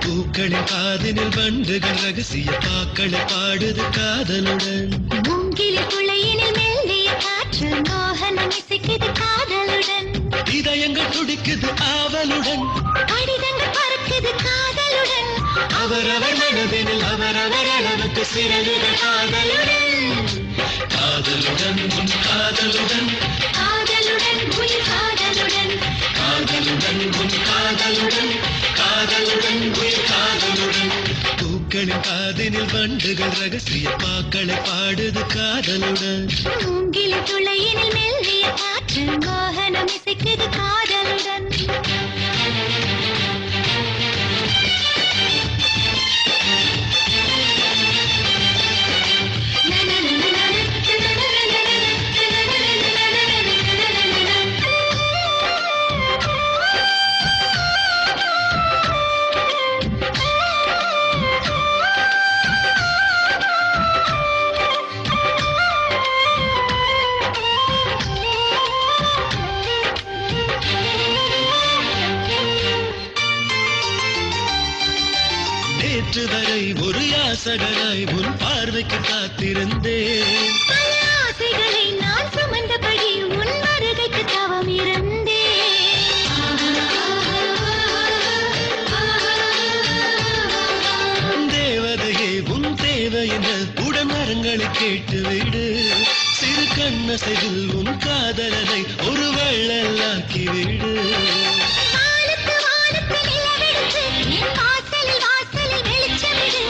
பூக்களின் காதினில் வண்டுகள் ரகசிய பாக்களை பாடுது காதலுடன். மூங்கிலி துளையினில் மெல்லிய காற்று மோகனம் இசைக்குது காதலுடன். இதயங்கள் துடிக்குது ஆவலுடன். கடிதங்கள் பறக்குது காதலுடன். அவரவர் மனதினில் அவரவர் அளவுக்கு சிறகுகள் காதலுடன். காதலுடன் உன் காதலுடன். காதலுடன் உயிர் காதலுடன். காதலுடன் உன் காதலுடன். காதலுடன் உயிர் காதலுடன். பூக்களின் காதினில் வண்டுகள் ரகசிய பாக்களை பாடுது காதலுடன். மூங்கிலி துளையினில் மெல்லிய காற்று மோகனம் இசைக்குது காதலுடன். நேற்று வரை ஒரு யாசகராய் உன் பார்வைக்கு காத்திருந்தேன். பல ஆசைகளை நான் சுமந்தபடி உன் வருகைக்கு தவம் இருந்தேன். தேவதையே உன் தேவை என்ற உடமரங்களை கேட்டுவிடு. சிறு கண்ணசையில் உன் காதலனை ஒரு வள்ளலாக்கிவிடு. வானத்து வானத்து நிலவெடுத்து என் வாசலில் வாசலில் வெளிச்சமிடு.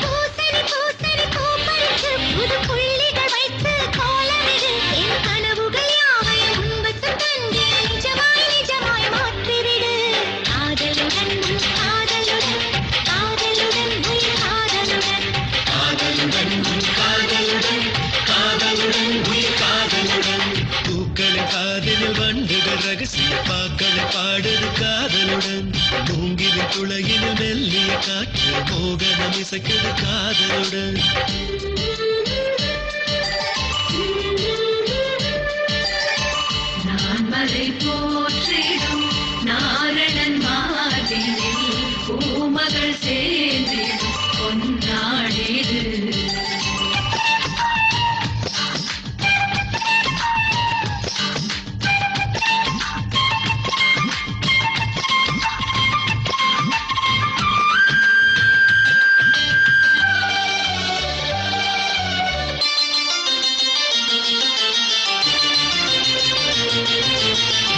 பூசணி பூசணி பூப்பறித்து புது புள்ளிகள் வைத்து கோலமிடு. என் கனவுகள் யாவையும் உன்பசம் தந்து நிஜமாய் நிஜமாய் மாற்றிவிடு. காதலுடன் உன் காதலுடன். காதலுடன் உயிர் காதலுடன். காதலுடன் உன் காதலுடன். காதலுடன் உயிர் காதலுடன். பூக்களின் காதினில் வண்டுகள் ரகசிய பாக்களை பாடுது காதலுடன். மூங்கிலின் துளையினில் மெல்லிய காற்று மோகனம் இசைக்குது காதலுடன். நான் மலை போற்றிடும் நாரணன் மாதிரில் பூமகள் சேர்ந்திடும் பொன்னாடிது.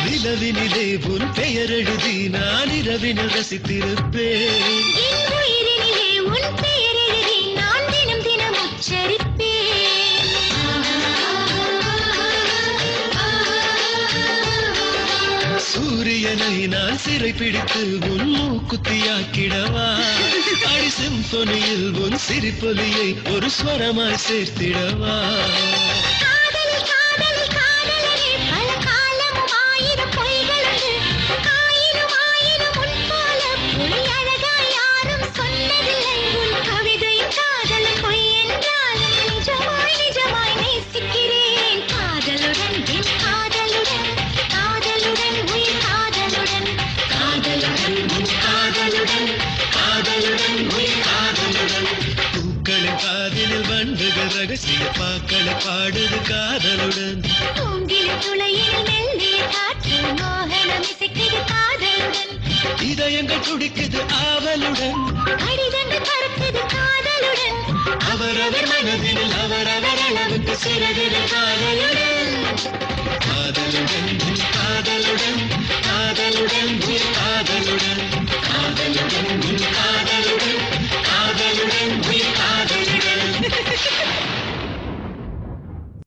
நிலவினிலே உன் பெயர் எழுதி நான் இரவினில் ரசித்திருப்பேன். என் உயிரினிலே உன் பெயர் எழுதி நான் தினம் தினம் உச்சரிப்பேன். சூரியனை நான் சிறை பிடித்து உன் மூக்குத்தியாக்கிடவா. அடி சிம்பொனியில் உன் சிரிப்பொலியை ஒரு ஸ்வரமாய் சேர்த்திடவா. காதலில் காதலில் காதலனே பல காலமும் ஆயிரம் பொய்களுண்டு. ஆயிரம் ஆயிரம் உன் போல பொய் அழகாய் யாரும் சொன்னதில்லை. உன் கவிதையின் காதலும் பொய் என்றாலும் நிஜமாய் நிஜமாய் நேசிக்கிறேன். காதலுடன் என் காதலுடன். காதலுடன் உயிர் காதலுடன். காதலுடன் உன் காதலுடன். காதலுடன் உயிர் காதலுடன். பூக்களின் காதினில் வண்டுகள் ரகசிய பாக்களை பாடுது காதலுடன். மூங்கிலி துளையினில் மெல்லிய காற்று மோகனம் இசைக்குது காதலுடன். இதயங்கள் துடிக்குது ஆவலுடன். கடிதங்கள் பறக்குது காதலுடன். அவரவர் மனதினில் அவரவர் அளவுக்கு சிறகுகள் காதலுடன்.